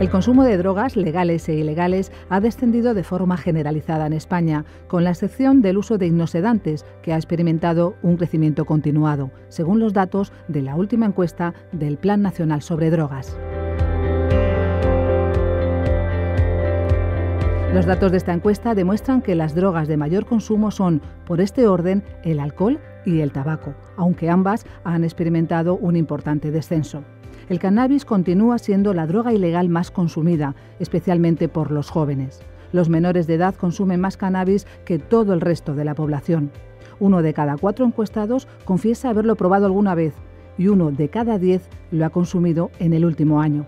El consumo de drogas, legales e ilegales, ha descendido de forma generalizada en España, con la excepción del uso de hipnosedantes, que ha experimentado un crecimiento continuado, según los datos de la última encuesta del Plan Nacional sobre Drogas. Los datos de esta encuesta demuestran que las drogas de mayor consumo son, por este orden, el alcohol y el tabaco, aunque ambas han experimentado un importante descenso. El cannabis continúa siendo la droga ilegal más consumida, especialmente por los jóvenes. Los menores de edad consumen más cannabis que todo el resto de la población. 1 de cada 4 encuestados confiesa haberlo probado alguna vez y 1 de cada 10 lo ha consumido en el último año.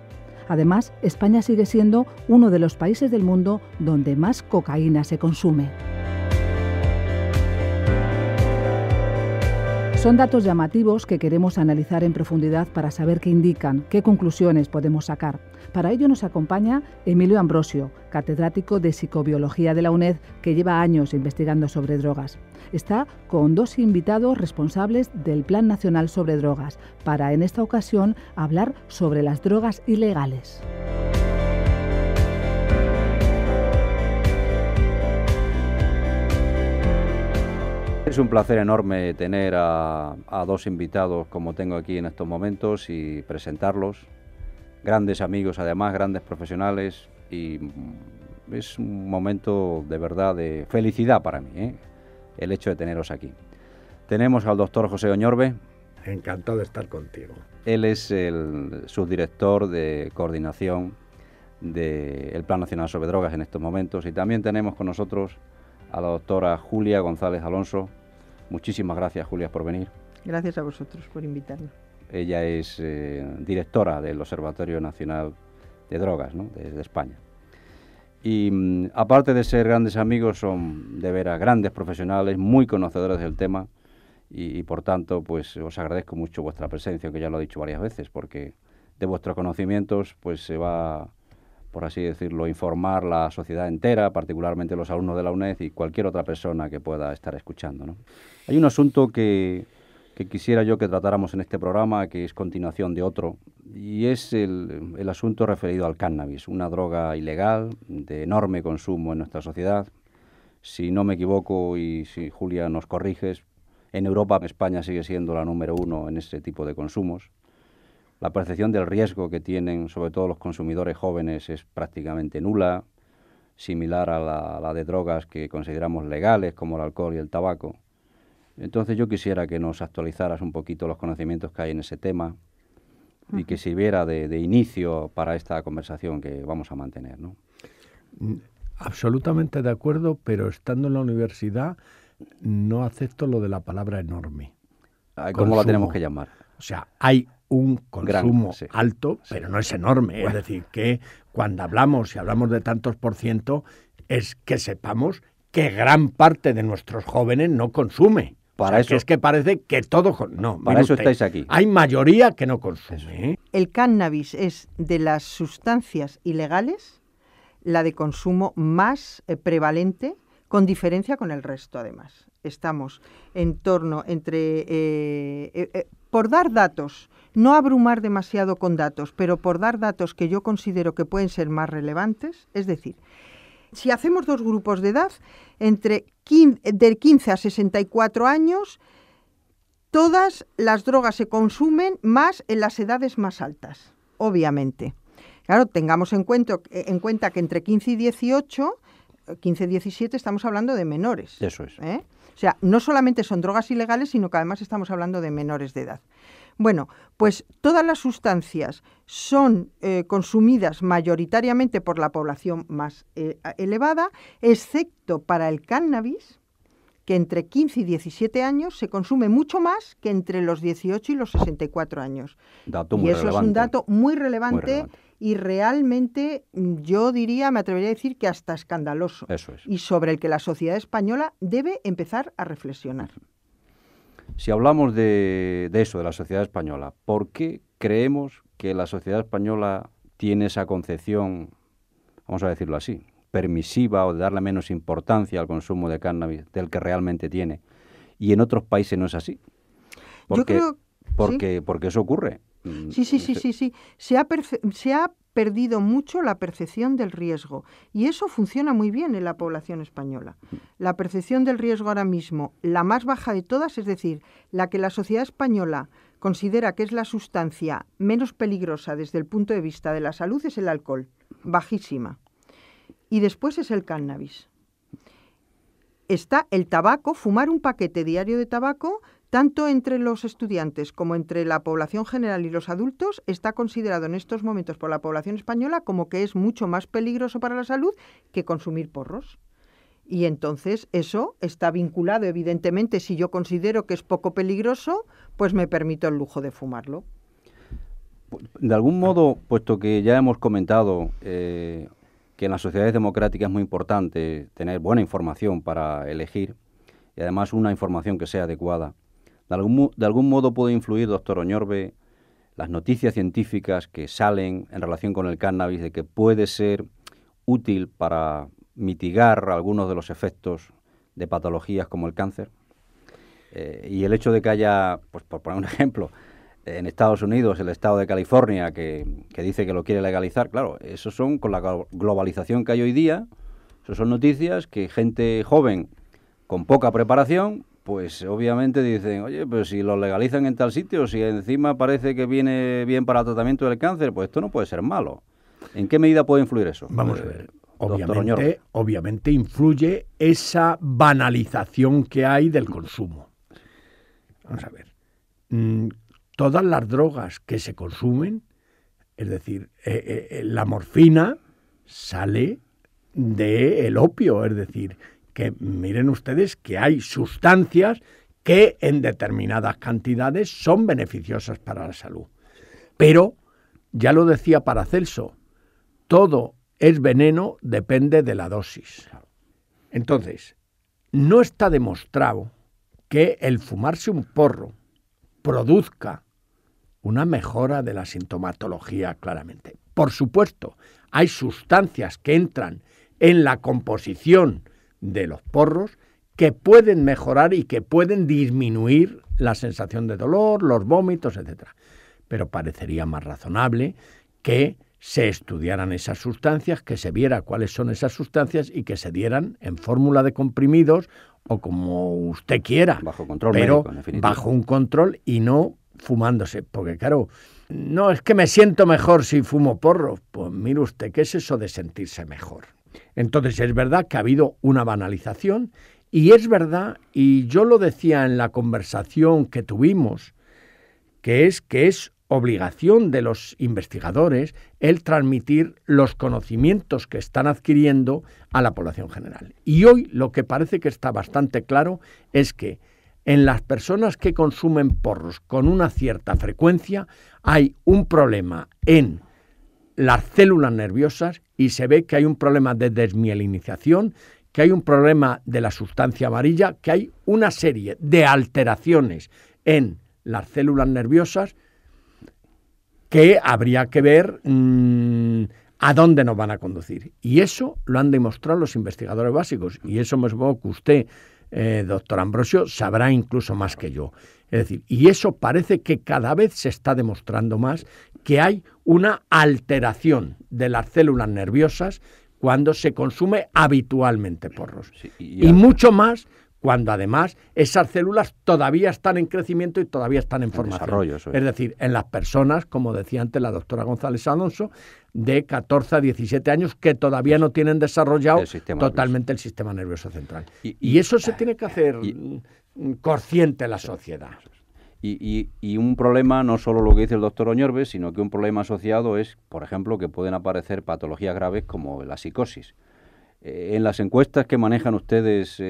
Además, España sigue siendo uno de los países del mundo donde más cocaína se consume. Son datos llamativos que queremos analizar en profundidad para saber qué indican, qué conclusiones podemos sacar. Para ello nos acompaña Emilio Ambrosio, catedrático de Psicobiología de la UNED, que lleva años investigando sobre drogas. Está con 2 invitados responsables del Plan Nacional sobre Drogas, para en esta ocasión hablar sobre las drogas ilegales. Es un placer enorme tener a 2 invitados como tengo aquí en estos momentos y presentarlos. Grandes amigos, además, grandes profesionales, y es un momento de verdad de felicidad para mí, el hecho de teneros aquí. Tenemos al doctor José Oñorbe. Encantado de estar contigo. Él es el subdirector de coordinación del Plan Nacional sobre Drogas en estos momentos, y también tenemos con nosotros a la doctora Julia González Alonso. Muchísimas gracias, Julia, por venir. Gracias a vosotros por invitarme. Ella es directora del Observatorio Nacional de Drogas, ¿no?, de España. Y aparte de ser grandes amigos, son de veras grandes profesionales, muy conocedores del tema, y por tanto, pues os agradezco mucho vuestra presencia, que ya lo he dicho varias veces, porque de vuestros conocimientos pues se va, por así decirlo, informar la sociedad entera, particularmente los alumnos de la UNED y cualquier otra persona que pueda estar escuchando, ¿no? Hay un asunto que quisiera yo que tratáramos en este programa, que es continuación de otro, y es el asunto referido al cannabis, una droga ilegal de enorme consumo en nuestra sociedad. Si no me equivoco, y si Julia nos corriges, en Europa España sigue siendo la número 1 en ese tipo de consumos. La percepción del riesgo que tienen, sobre todo los consumidores jóvenes, es prácticamente nula, similar a la de drogas que consideramos legales, como el alcohol y el tabaco. Entonces yo quisiera que nos actualizaras un poquito los conocimientos que hay en ese tema y que sirviera de inicio para esta conversación que vamos a mantener, ¿no? Absolutamente de acuerdo, pero estando en la universidad no acepto lo de la palabra enorme. ¿Cómo la tenemos que llamar? O sea, hay un consumo sí, alto, sí, pero no es enorme. Bueno. Es decir, que cuando hablamos, si hablamos de tantos por ciento, es que sepamos que gran parte de nuestros jóvenes no consume. Para eso, que es que parece que todo... No, para eso estáis aquí. Hay mayoría que no consume. El cannabis es de las sustancias ilegales la de consumo más prevalente, con diferencia con el resto, además. Estamos en torno por dar datos, no abrumar demasiado con datos, pero por dar datos que yo considero que pueden ser más relevantes, es decir, si hacemos 2 grupos de edad, de 15 a 64 años, todas las drogas se consumen más en las edades más altas, obviamente. Claro, tengamos en cuenta que entre 15 y 18, 15 y 17 estamos hablando de menores. Eso es. O sea, no solamente son drogas ilegales, sino que además estamos hablando de menores de edad. Bueno, pues todas las sustancias son consumidas mayoritariamente por la población más elevada, excepto para el cannabis, que entre 15 y 17 años se consume mucho más que entre los 18 y los 64 años. Y eso es un dato muy relevante y realmente yo diría, me atrevería a decir que hasta escandaloso. Eso es. Y sobre el que la sociedad española debe empezar a reflexionar. Si hablamos de eso, de la sociedad española, ¿por qué creemos que la sociedad española tiene esa concepción, vamos a decirlo así, permisiva, o de darle menos importancia al consumo de cannabis del que realmente tiene? Y en otros países no es así. Porque eso ocurre. Sí. Se ha perdido mucho la percepción del riesgo y eso funciona muy bien en la población española. La percepción del riesgo ahora mismo, la más baja de todas, es decir, la que la sociedad española considera que es la sustancia menos peligrosa desde el punto de vista de la salud, es el alcohol, bajísima. Y después es el cannabis. Está el tabaco, fumar un paquete diario de tabaco, tanto entre los estudiantes como entre la población general y los adultos, está considerado en estos momentos por la población española como que es mucho más peligroso para la salud que consumir porros. Y entonces eso está vinculado, evidentemente, si yo considero que es poco peligroso, pues me permito el lujo de fumarlo. De algún modo, puesto que ya hemos comentado que en las sociedades democráticas es muy importante tener buena información para elegir y además una información que sea adecuada, de algún modo puede influir, doctor Oñorbe, las noticias científicas que salen en relación con el cannabis de que puede ser útil para mitigar algunos de los efectos de patologías como el cáncer. Y el hecho de que haya, pues por poner un ejemplo, en Estados Unidos el estado de California que dice que lo quiere legalizar, claro, eso son con la globalización que hay hoy día, eso son noticias que gente joven con poca preparación, pues obviamente dicen, oye, pero si lo legalizan en tal sitio, si encima parece que viene bien para el tratamiento del cáncer, pues esto no puede ser malo. ¿En qué medida puede influir eso? Vamos a ver. Obviamente influye esa banalización que hay del consumo. Vamos a ver. Todas las drogas que se consumen, es decir, la morfina sale del opio, es decir, que miren ustedes que hay sustancias que en determinadas cantidades son beneficiosas para la salud. Pero, ya lo decía Paracelso, todo es veneno, depende de la dosis. Entonces, no está demostrado que el fumarse un porro produzca una mejora de la sintomatología claramente. Por supuesto, hay sustancias que entran en la composición de los porros que pueden mejorar y que pueden disminuir la sensación de dolor, los vómitos, etc. Pero parecería más razonable que se estudiaran esas sustancias, que se viera cuáles son esas sustancias y que se dieran en fórmula de comprimidos o como usted quiera, bajo control pero médico, en definitiva. Bajo un control y no fumándose, porque claro, no es que me siento mejor si fumo porro. Pues mire usted, ¿qué es eso de sentirse mejor? Entonces es verdad que ha habido una banalización y es verdad, y yo lo decía en la conversación que tuvimos, que es obligación de los investigadores el transmitir los conocimientos que están adquiriendo a la población general. Y hoy lo que parece que está bastante claro es que en las personas que consumen porros con una cierta frecuencia hay un problema en las células nerviosas y se ve que hay un problema de desmielinización, que hay un problema de la sustancia amarilla, que hay una serie de alteraciones en las células nerviosas que habría que ver a dónde nos van a conducir. Y eso lo han demostrado los investigadores básicos. Y eso me supongo que usted, doctor Ambrosio, sabrá incluso más que yo. Es decir, y eso parece que cada vez se está demostrando más que hay una alteración de las células nerviosas cuando se consume habitualmente porros. Sí, y mucho más cuando además esas células todavía están en crecimiento y todavía están en formación. Es decir, en las personas, como decía antes la doctora González Alonso, de 14 a 17 años que todavía no tienen desarrollado totalmente el sistema nervioso central. Y eso se tiene que hacer consciente la sociedad. Y un problema, no solo lo que dice el doctor Oñorbe, sino que un problema asociado es, por ejemplo, que pueden aparecer patologías graves como la psicosis. En las encuestas que manejan ustedes...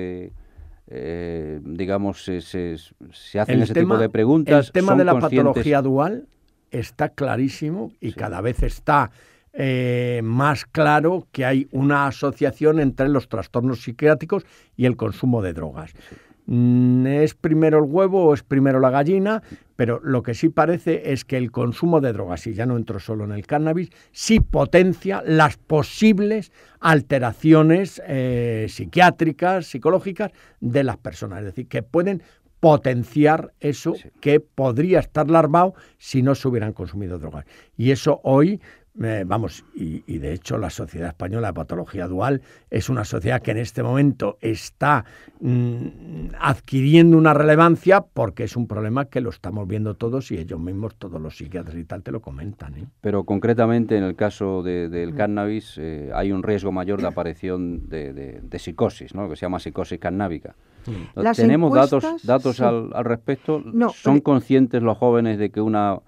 digamos, se hacen ese tipo de preguntas. El tema de la patología dual está clarísimo y cada vez está más claro que hay una asociación entre los trastornos psiquiátricos y el consumo de drogas. Sí. ¿Es primero el huevo o es primero la gallina? Pero lo que sí parece es que el consumo de drogas, y ya no entro solo en el cannabis, sí potencia las posibles alteraciones psiquiátricas, psicológicas de las personas. Es decir, que pueden potenciar eso Sí. que podría estar larvado si no se hubieran consumido drogas. Y eso hoy, y de hecho la Sociedad Española de Patología Dual es una sociedad que en este momento está adquiriendo una relevancia porque es un problema que lo estamos viendo todos y ellos mismos, todos los psiquiatras y tal, te lo comentan, ¿eh? Pero concretamente en el caso del cannabis hay un riesgo mayor de aparición de psicosis, ¿no? Que se llama psicosis cannábica. Las ¿Tenemos encuestas, datos sí. al respecto? No, ¿Son conscientes los jóvenes de que una,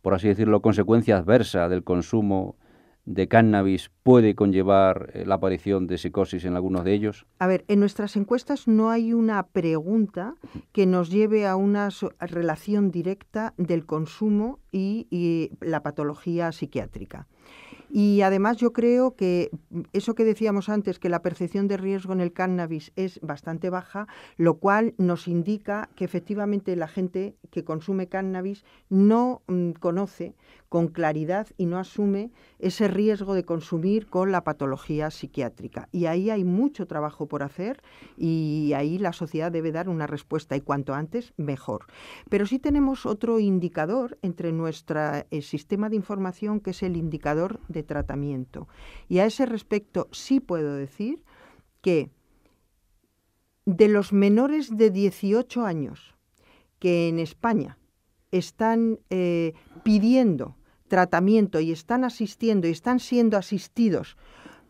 por así decirlo, consecuencia adversa del consumo de cannabis puede conllevar la aparición de psicosis en algunos de ellos? A ver, en nuestras encuestas no hay una pregunta que nos lleve a una relación directa del consumo y la patología psiquiátrica. Y además yo creo que eso que decíamos antes, que la percepción de riesgo en el cannabis es bastante baja, lo cual nos indica que efectivamente la gente que consume cannabis no conoce con claridad y no asume ese riesgo de consumir con la patología psiquiátrica. Y ahí hay mucho trabajo por hacer y ahí la sociedad debe dar una respuesta y cuanto antes mejor. Pero sí tenemos otro indicador entre nuestro sistema de información que es el indicador de tratamiento. Y a ese respecto sí puedo decir que de los menores de 18 años que en España están pidiendo tratamiento y están asistiendo y están siendo asistidos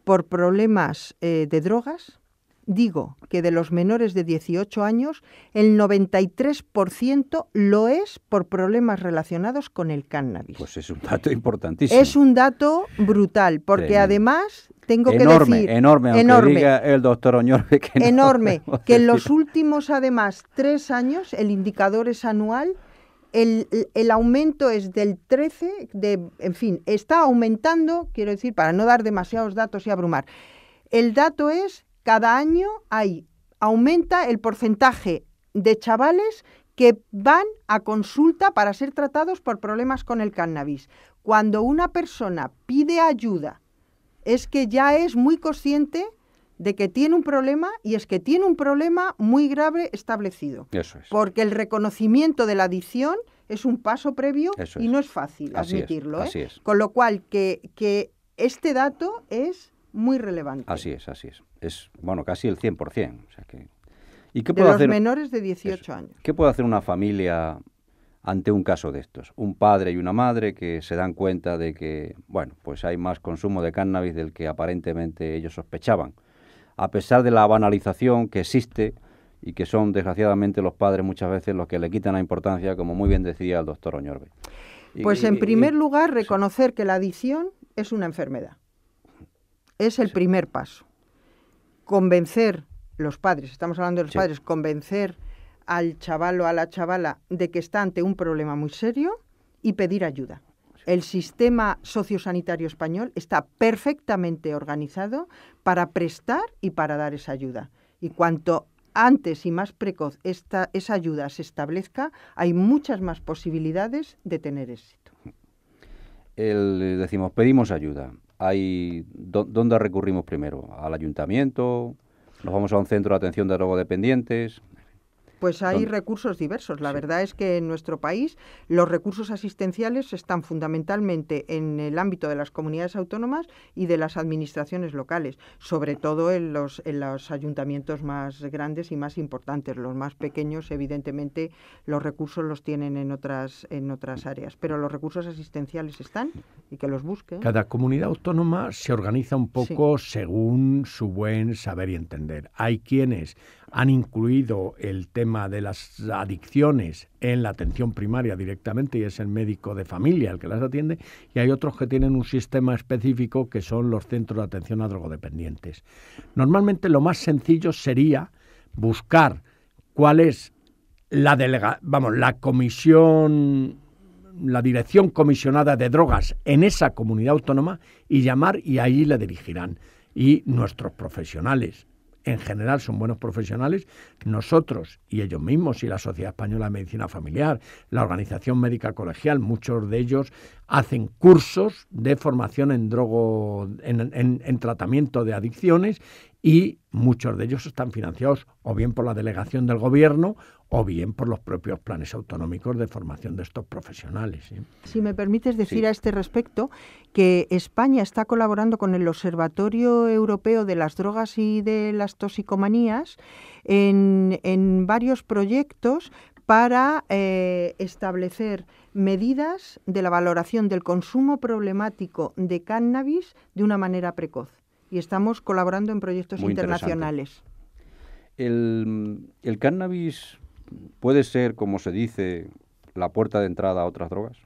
por problemas de drogas, digo que de los menores de 18 años, el 93% lo es por problemas relacionados con el cannabis. Pues es un dato importantísimo. Es un dato brutal, porque Tremendo. además tengo que decir... Enorme, aunque diga el doctor Oñorbe que no. Enorme, que en los últimos, además, 3 años, el indicador es anual, el aumento es del 13, en fin, está aumentando, quiero decir, para no dar demasiados datos y abrumar. El dato es, cada año aumenta el porcentaje de chavales que van a consulta para ser tratados por problemas con el cannabis. Cuando una persona pide ayuda, es que ya es muy consciente de que tiene un problema y es que tiene un problema muy grave establecido. Eso es. Porque el reconocimiento de la adicción es un paso previo y no es fácil Así admitirlo. así es. Con lo cual, que este dato es muy relevante. Así es. Es, bueno, casi el 100%. O sea que... ¿Y qué de puede los hacer menores de 18 años. ¿Qué puede hacer una familia ante un caso de estos? Un padre y una madre que se dan cuenta de que, bueno, pues hay más consumo de cannabis del que aparentemente ellos sospechaban. A pesar de la banalización que existe y que son desgraciadamente los padres muchas veces los que le quitan la importancia, como muy bien decía el doctor Oñorbe. Pues en primer lugar, reconocer que la adicción es una enfermedad. Es el primer paso. Convencer los padres, estamos hablando de los padres, convencer al chaval o a la chavala de que está ante un problema muy serio y pedir ayuda. El sistema sociosanitario español está perfectamente organizado para prestar y para dar esa ayuda. Y cuanto antes y más precoz esa ayuda se establezca, hay muchas más posibilidades de tener éxito. Decimos, pedimos ayuda. ¿Dónde recurrimos primero? ¿Al ayuntamiento? ¿Nos vamos a un centro de atención de drogodependientes? Pues hay recursos diversos. La verdad es que en nuestro país los recursos asistenciales están fundamentalmente en el ámbito de las comunidades autónomas y de las administraciones locales, sobre todo en los ayuntamientos más grandes y más importantes. Los más pequeños, evidentemente, los recursos los tienen en otras áreas, pero los recursos asistenciales están y que los busquen. Cada comunidad autónoma se organiza un poco según su buen saber y entender. Hay quienes han incluido el tema de las adicciones en la atención primaria directamente y es el médico de familia el que las atiende, y hay otros que tienen un sistema específico que son los centros de atención a drogodependientes. Normalmente lo más sencillo sería buscar cuál es la dirección comisionada de drogas en esa comunidad autónoma y llamar, y ahí le dirigirán. Y nuestros profesionales, en general, son buenos profesionales. Nosotros y ellos mismos y la Sociedad Española de Medicina Familiar, la Organización Médica Colegial, muchos de ellos hacen cursos de formación en tratamiento de adicciones y muchos de ellos están financiados o bien por la delegación del gobierno o bien por los propios planes autonómicos de formación de estos profesionales, ¿sí? Si me permites decir Sí. a este respecto que España está colaborando con el Observatorio Europeo de las Drogas y de las Toxicomanías en varios proyectos para establecer medidas de la valoración del consumo problemático de cannabis de una manera precoz. Y estamos colaborando en proyectos Muy interesante. internacionales. ¿El cannabis puede ser, como se dice, la puerta de entrada a otras drogas?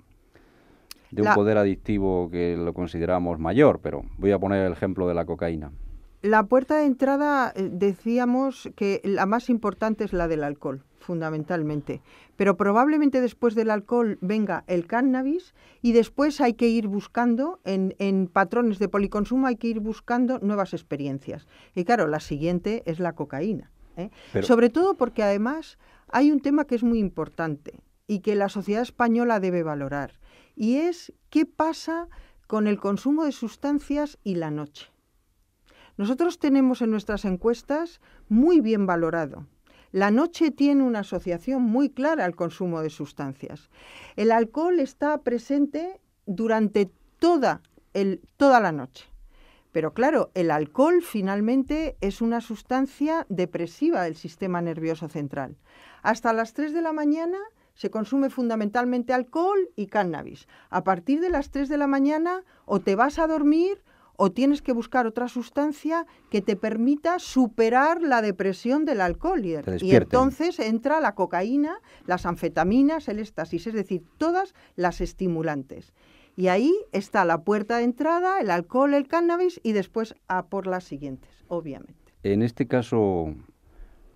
De un poder adictivo que lo consideramos mayor, pero voy a poner el ejemplo de la cocaína. La puerta de entrada, decíamos que la más importante es la del alcohol, fundamentalmente. Pero probablemente después del alcohol venga el cannabis y después hay que ir buscando, en patrones de policonsumo, hay que ir buscando nuevas experiencias. Y claro, la siguiente es la cocaína, ¿eh? Sobre todo porque además hay un tema que es muy importante y que la sociedad española debe valorar. Y es qué pasa con el consumo de sustancias y la noche. Nosotros tenemos en nuestras encuestas muy bien valorado. La noche tiene una asociación muy clara al consumo de sustancias. El alcohol está presente durante toda la noche. Pero claro, el alcohol finalmente es una sustancia depresiva del sistema nervioso central. Hasta las 3 de la mañana se consume fundamentalmente alcohol y cannabis. A partir de las 3 de la mañana o te vas a dormir o tienes que buscar otra sustancia que te permita superar la depresión del alcohol. Y entonces entra la cocaína, las anfetaminas, el éxtasis, es decir, todas las estimulantes. Y ahí está la puerta de entrada, el alcohol, el cannabis y después a por las siguientes, obviamente. En este caso,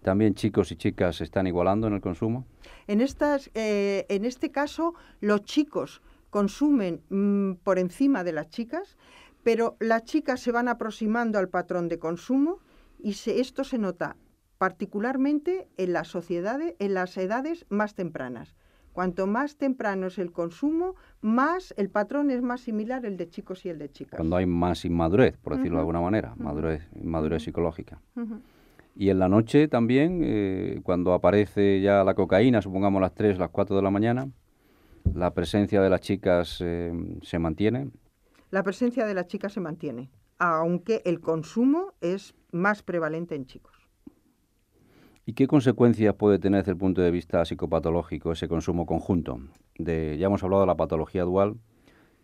¿también chicos y chicas se están igualando en el consumo? En este caso, los chicos consumen por encima de las chicas, pero las chicas se van aproximando al patrón de consumo y esto se nota particularmente en las sociedades, en las edades más tempranas. Cuanto más temprano es el consumo, más el patrón es más similar el de chicos y el de chicas. Cuando hay más inmadurez, por decirlo de alguna manera, madurez psicológica. Y en la noche también, cuando aparece ya la cocaína, supongamos las 3, las 4 de la mañana, la presencia de las chicas se mantiene. La presencia de las chicas se mantiene, aunque el consumo es más prevalente en chicos. ¿Y qué consecuencias puede tener desde el punto de vista psicopatológico ese consumo conjunto? Ya hemos hablado de la patología dual,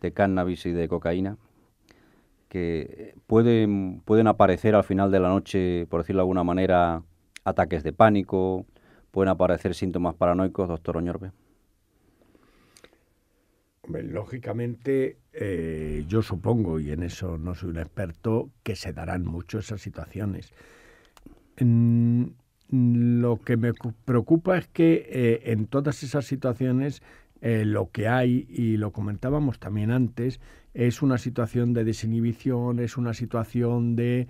de cannabis y de cocaína, que pueden aparecer al final de la noche, por decirlo de alguna manera, ataques de pánico, pueden aparecer síntomas paranoicos, doctor Oñorbe. Lógicamente, yo supongo, y en eso no soy un experto, que se darán mucho esas situaciones. Lo que me preocupa es que en todas esas situaciones lo que hay, y lo comentábamos también antes, es una situación de desinhibición, es una situación de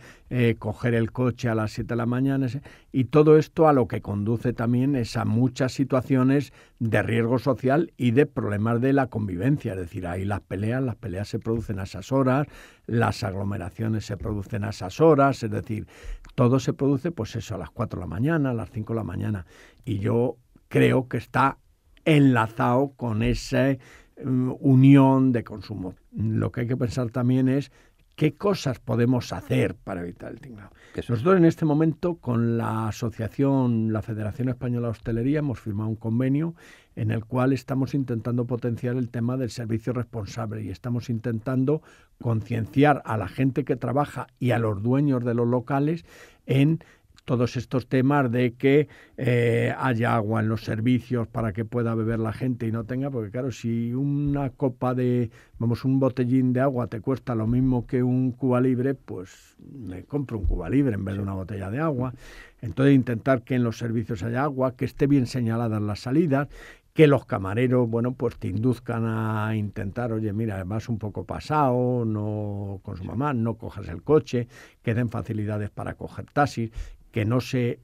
coger el coche a las 7 de la mañana, y todo esto a lo que conduce también es a muchas situaciones de riesgo social y de problemas de la convivencia. Es decir, ahí las peleas se producen a esas horas, las aglomeraciones se producen a esas horas, es decir, todo se produce pues eso a las 4 de la mañana, a las 5 de la mañana, y yo creo que está enlazado con esa unión de consumo. Lo que hay que pensar también es qué cosas podemos hacer para evitar el tinglado. Nosotros en este momento con la asociación, la Federación Española de Hostelería, hemos firmado un convenio en el cual estamos intentando potenciar el tema del servicio responsable y estamos intentando concienciar a la gente que trabaja y a los dueños de los locales en todos estos temas de que haya agua en los servicios para que pueda beber la gente y no tenga, porque claro, si una copa un botellín de agua te cuesta lo mismo que un Cuba Libre, pues me compro un Cuba Libre en vez de una botella de agua. Entonces intentar que en los servicios haya agua, que esté bien señaladas las salidas, que los camareros, pues te induzcan a intentar, oye, mira, vas un poco pasado, no consuma más, no cojas el coche, que den facilidades para coger taxis, que no se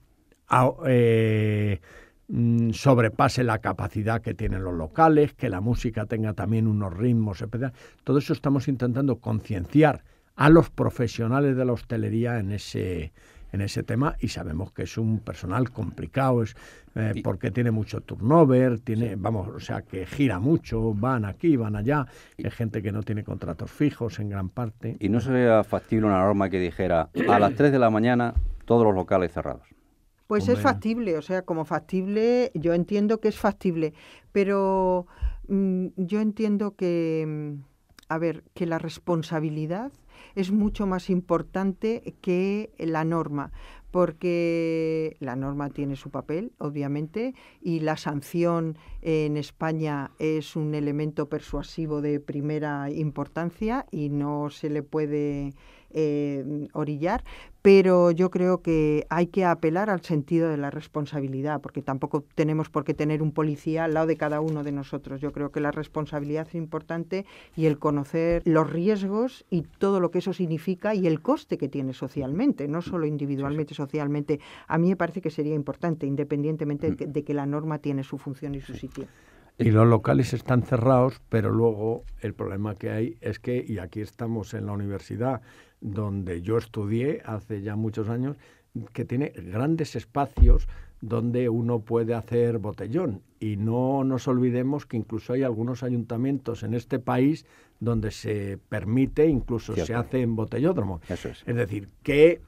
sobrepase la capacidad que tienen los locales, que la música tenga también unos ritmos especiales. Todo eso estamos intentando concienciar a los profesionales de la hostelería en ese tema, y sabemos que es un personal complicado, porque tiene mucho turnover, o sea, que gira mucho, van aquí, van allá, hay gente que no tiene contratos fijos en gran parte. ¿Y no sería factible una norma que dijera a las 3 de la mañana todos los locales cerrados? Pues es factible, o sea, como factible, yo entiendo que es factible, pero yo entiendo que, que la responsabilidad es mucho más importante que la norma, porque la norma tiene su papel, obviamente, y la sanción en España es un elemento persuasivo de primera importancia y no se le puede orillar, pero yo creo que hay que apelar al sentido de la responsabilidad, porque tampoco tenemos por qué tener un policía al lado de cada uno de nosotros. Yo creo que la responsabilidad es importante, y el conocer los riesgos y todo lo que eso significa y el coste que tiene socialmente, no solo individualmente, socialmente. A mí me parece que sería importante, independientemente de que la norma tiene su función y su sitio. Y los locales están cerrados, pero luego el problema que hay es que, y aquí estamos en la universidad donde yo estudié hace ya muchos años, que tiene grandes espacios donde uno puede hacer botellón. Y no nos olvidemos que incluso hay algunos ayuntamientos en este país donde se permite, incluso se hace en botellódromo. Eso es. Es decir, que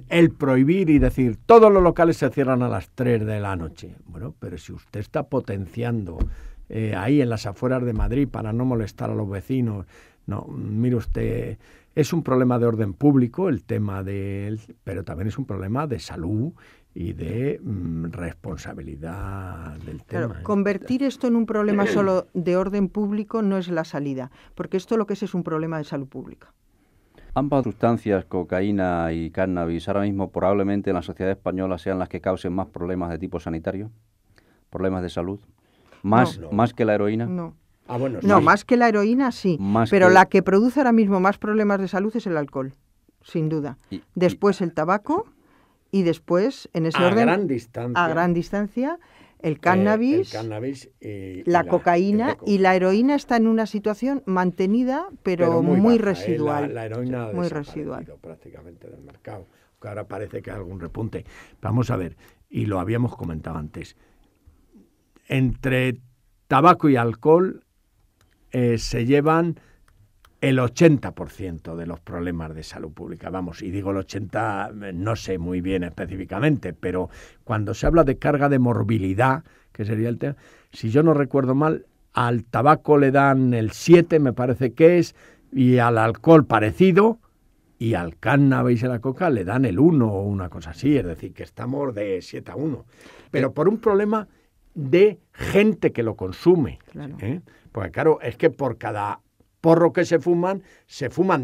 el prohibir y decir todos los locales se cierran a las 3 de la noche. Bueno, pero si usted está potenciando ahí en las afueras de Madrid para no molestar a los vecinos, no, mire usted, es un problema de orden público el tema pero también es un problema de salud y de responsabilidad del tema. Claro, convertir esto en un problema solo de orden público no es la salida, porque esto lo que es un problema de salud pública. Ambas sustancias, cocaína y cannabis, ahora mismo probablemente en la sociedad española sean las que causen más problemas de tipo sanitario, problemas de salud, más que la heroína. No. Bueno, no, sí. Más que la heroína sí, pero la que produce ahora mismo más problemas de salud es el alcohol, sin duda. Después el tabaco y después, en ese orden, a gran distancia, el cannabis, la cocaína, y la heroína está en una situación mantenida, pero muy baja, residual. La heroína muy residual prácticamente del mercado, que ahora parece que hay algún repunte. Vamos a ver, y lo habíamos comentado antes, entre tabaco y alcohol se llevan el 80% de los problemas de salud pública. Vamos, y digo el 80%, no sé muy bien específicamente, pero cuando se habla de carga de morbilidad, que sería el tema, si yo no recuerdo mal, al tabaco le dan el 7, me parece que es, y al alcohol parecido, y al cannabis y a la coca le dan el 1 o una cosa así, es decir, que estamos de 7-1. Pero por un problema de gente que lo consume. Claro. Porque claro, es que por cada porro que se fuman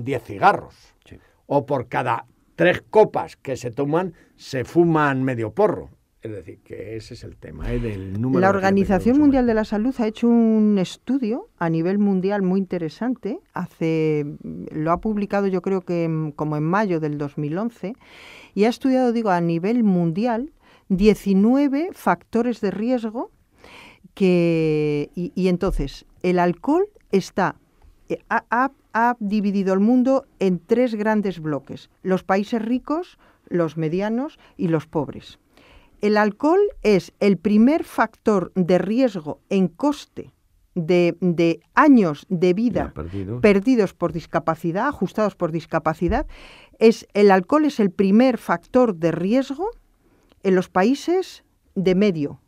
10 cigarros. Sí. O por cada 3 copas que se toman, se fuman medio porro. Es decir, que ese es el tema del número. La Organización Mundial de la Salud ha hecho un estudio a nivel mundial muy interesante. Lo ha publicado yo creo que como en mayo del 2011, y ha estudiado, a nivel mundial 19 factores de riesgo y entonces el alcohol ha dividido el mundo en 3 grandes bloques: los países ricos, los medianos y los pobres. El alcohol es el primer factor de riesgo en coste de años de vida perdidos por discapacidad, ajustados por discapacidad. El alcohol es el primer factor de riesgo en los países de medio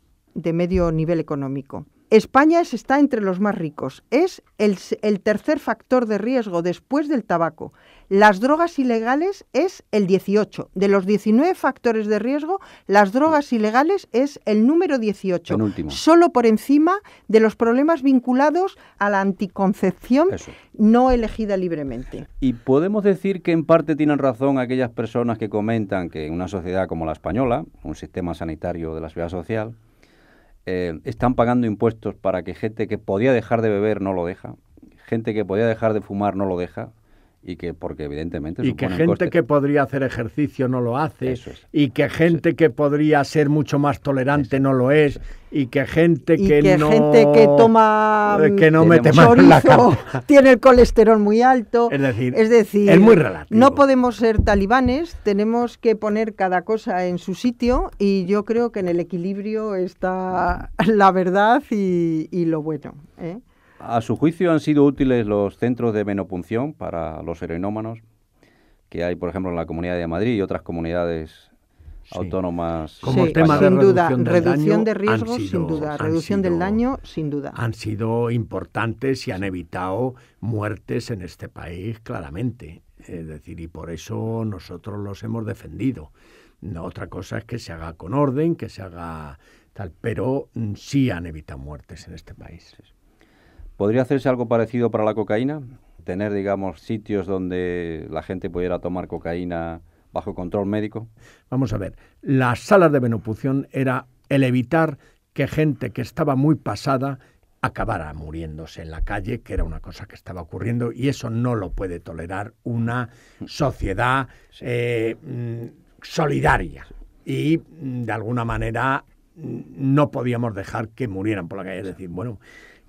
nivel económico. España está entre los más ricos. Es el tercer factor de riesgo después del tabaco. Las drogas ilegales es el 18. De los 19 factores de riesgo, las drogas ilegales es el número 18. Penúltimo. Solo por encima de los problemas vinculados a la anticoncepción no elegida libremente. Y podemos decir que en parte tienen razón aquellas personas que comentan que en una sociedad como la española, un sistema sanitario de la seguridad social, están pagando impuestos para que gente que podía dejar de beber no lo deja, gente que podía dejar de fumar no lo deja, y que porque evidentemente y que suponen gente costes. que podría hacer ejercicio no lo hace, Eso es. y que gente que podría ser mucho más tolerante no lo es, y que gente que no gente que toma que no mete mano en la chorizo cama. tiene el colesterol muy alto. Es decir, es muy relativo. No podemos ser talibanes, tenemos que poner cada cosa en su sitio, y yo creo que en el equilibrio está la verdad y lo bueno, ¿eh? A su juicio, ¿han sido útiles los centros de menopunción para los heroinómanos que hay, por ejemplo, en la Comunidad de Madrid y otras comunidades autónomas? Como Sí, tema de sin duda, reducción del reducción daño, de riesgos, han sin sido- duda, han reducción del sido- daño, sin duda. Han sido importantes y han evitado muertes en este país, claramente. Es decir, y por eso nosotros los hemos defendido. No, otra cosa es que se haga con orden, que se haga tal, pero sí han evitado muertes en este país. ¿Podría hacerse algo parecido para la cocaína? Tener, digamos, sitios donde la gente pudiera tomar cocaína bajo control médico. Vamos a ver, las salas de menopunción era el evitar que gente que estaba muy pasada acabara muriéndose en la calle, que era una cosa que estaba ocurriendo, y eso no lo puede tolerar una sociedad solidaria. Y de alguna manera no podíamos dejar que murieran por la calle. Es decir, bueno,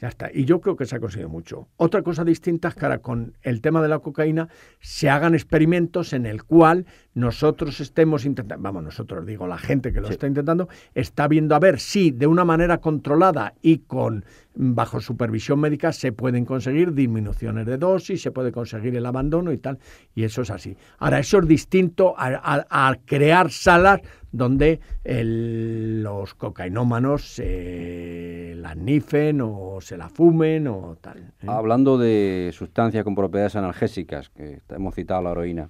ya está. Y yo creo que se ha conseguido mucho. Otra cosa distinta es que ahora con el tema de la cocaína se hagan experimentos en el cual nosotros estemos intentando, vamos, nosotros digo, la gente que lo está intentando, está viendo a ver si de una manera controlada y bajo supervisión médica se pueden conseguir disminuciones de dosis, se puede conseguir el abandono y tal, y eso es así. Ahora, eso es distinto a crear salas donde los cocainómanos se la nifen o se la fumen o tal, ¿eh? Hablando de sustancias con propiedades analgésicas, que hemos citado la heroína,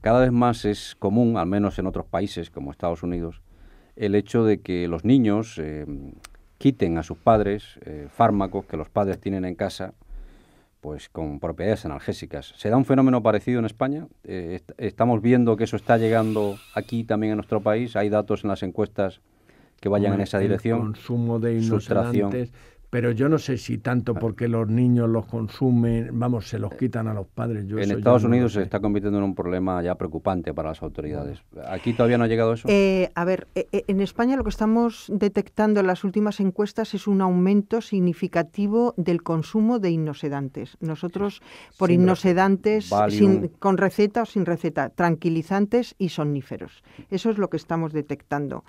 cada vez más es común, al menos en otros países como Estados Unidos, el hecho de que los niños quiten a sus padres fármacos que los padres tienen en casa, pues con propiedades analgésicas. ¿Se da un fenómeno parecido en España? ¿Estamos viendo que eso está llegando aquí también en nuestro país? ¿Hay datos en las encuestas que vayan en esa dirección? El consumo de Sustracción. inocedantes, pero yo no sé si tanto porque los niños los consumen, vamos, se los quitan a los padres. En Estados Unidos se está convirtiendo en un problema ya preocupante para las autoridades. ¿Aquí todavía no ha llegado eso? En España lo que estamos detectando en las últimas encuestas es un aumento significativo del consumo de inosedantes. Nosotros, por Sin inosedantes, Valium. con receta o sin receta, tranquilizantes y somníferos. Eso es lo que estamos detectando,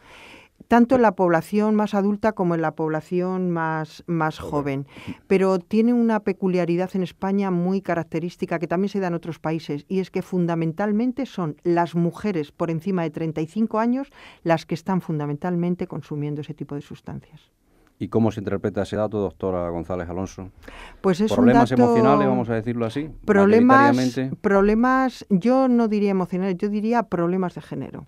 tanto en la población más adulta como en la población más joven. Pero tiene una peculiaridad en España muy característica que también se da en otros países, y es que fundamentalmente son las mujeres por encima de 35 años las que están fundamentalmente consumiendo ese tipo de sustancias. ¿Y cómo se interpreta ese dato, doctora González Alonso? Pues es ¿Problemas un dato, emocionales, vamos a decirlo así? Problemas, yo no diría emocionales, yo diría problemas de género.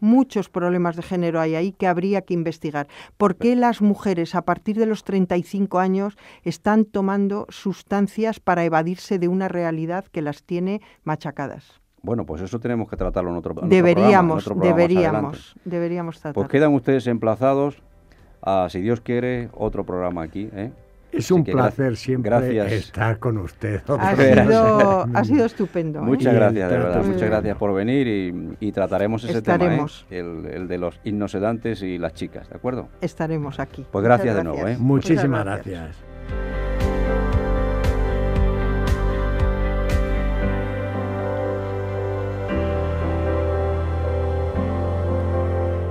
Muchos problemas de género hay ahí que habría que investigar. ¿Por qué las mujeres a partir de los 35 años están tomando sustancias para evadirse de una realidad que las tiene machacadas? Bueno, pues eso tenemos que tratarlo en otro programa. Deberíamos tratarlo. Pues quedan ustedes emplazados a, si Dios quiere, otro programa aquí, ¿eh? Es un placer siempre estar con usted. Ha sido estupendo. Muchas gracias, de verdad. Muy Muchas bien. gracias por venir y trataremos ese tema, el de los inosedantes y las chicas, ¿de acuerdo? Estaremos aquí. Pues gracias de nuevo. Muchísimas gracias.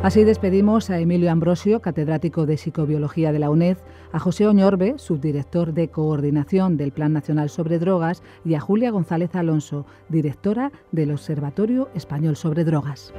Así despedimos a Emilio Ambrosio, catedrático de Psicobiología de la UNED, a José Oñorbe, subdirector de Coordinación del Plan Nacional sobre Drogas, y a Julia González Alonso, directora del Observatorio Español sobre Drogas.